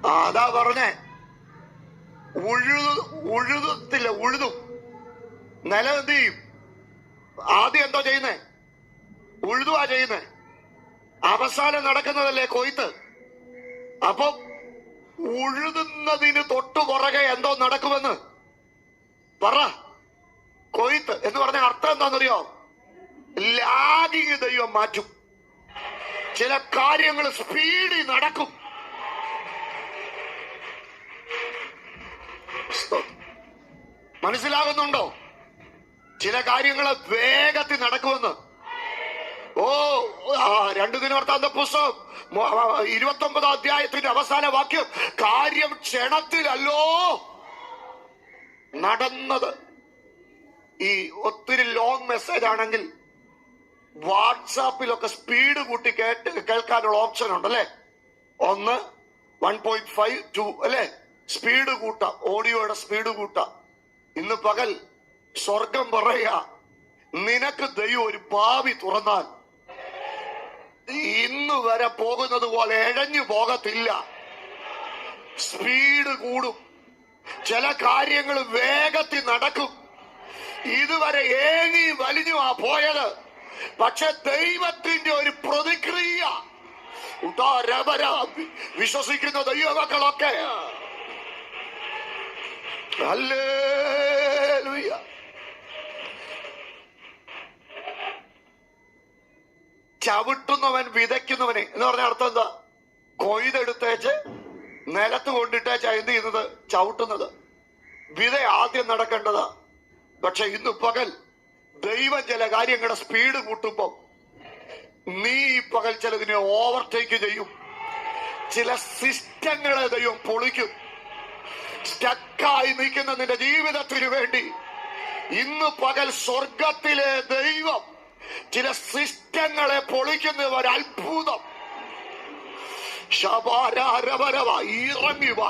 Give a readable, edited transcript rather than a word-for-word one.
അതാ പറഞ്ഞേ, ഉഴുതും നിലം എന്ത് ചെയ്യും? ആദ്യം എന്തോ ചെയ്യുന്നേ? ഉഴുതുവാ ചെയ്യുന്നേ. അവസാനം നടക്കുന്നതല്ലേ കൊയ്ത്ത്. അപ്പൊ ഉഴുതുന്നതിന് തൊട്ടു പുറകെ എന്തോ നടക്കുമെന്ന് പറ. കൊയ്ത്ത് എന്ന് പറഞ്ഞ അർത്ഥം എന്താണെന്നറിയോ? ലാഗിങ് ദൈവം മാറ്റും. ചില കാര്യങ്ങൾ സ്പീഡിൽ നടക്കും. മനസ്സിലാകുന്നുണ്ടോ? ചില കാര്യങ്ങൾ വേഗത്തിൽ നടക്കുമെന്ന്. 2 ദിനവൃത്താന്ത പുസ്തകം 29 അധ്യായത്തിന്റെ അവസാന വാക്യം, കാര്യം ക്ഷണത്തിലല്ലോ നടന്നത്. ഈ ഒത്തിരി ലോങ് മെസ്സേജ് ആണെങ്കിൽ വാട്സാപ്പിലൊക്കെ സ്പീഡ് കൂട്ടി കേൾക്കാനുള്ള ഓപ്ഷൻ ഉണ്ടല്ലേ. 1.5 2 അല്ലെ, സ്പീഡ് കൂട്ടാം, ഓഡിയോയുടെ സ്പീഡ് കൂട്ടാം. ഇന്ന് പകൽ സ്വർഗം പറയാ, നിനക്ക് ദൈവം ഒരു ഭാവി തുറന്നാൽ ഇന്ന് വരെ പോകുന്നത് പോലെ എഴഞ്ഞു പോകത്തില്ല. സ്പീഡ് കൂടും. ചില കാര്യങ്ങൾ വേഗത്തിൽ നടക്കും. ഇതുവരെ ഏങ്ങി വലിഞ്ഞുമാ പോയത്. പക്ഷെ ദൈവത്തിന്റെ ഒരു പ്രതിക്രിയ വിശ്വസിക്കുന്ന ദൈവമക്കളൊക്കെ ഹല്ലേലൂയ. ചവിട്ടുന്നവൻ വിതയ്ക്കുന്നവനെ എന്ന് പറഞ്ഞ അർത്ഥം എന്താ? കൊയ്തെടുത്തേച്ച് നിലത്ത് കൊണ്ടിട്ടേച്ച എന്ത് ചെയ്യുന്നത്? ചവിട്ടുന്നത്. വിത ആദ്യം നടക്കേണ്ടതാ. പക്ഷെ ഇന്ന് പകൽ ദൈവം ചില കാര്യങ്ങളുടെ സ്പീഡ് കൂട്ടുമ്പോ നീ ഈ പകൽ ചിലതിനെ ഓവർടേക്ക് ചെയ്യും. ചില സിസ്റ്റങ്ങളെ ദൈവം പൊളിക്കും. സ്റ്റക്കായി നിൽക്കുന്ന നിന്റെ ജീവിതത്തിന് വേണ്ടി ഇന്ന് പകൽ സ്വർഗത്തിലെ ദൈവം ചില സിസ്റ്റങ്ങളെ പൊളിക്കുന്ന ഒരു അത്ഭുതം. ഇറങ്ങി വാ.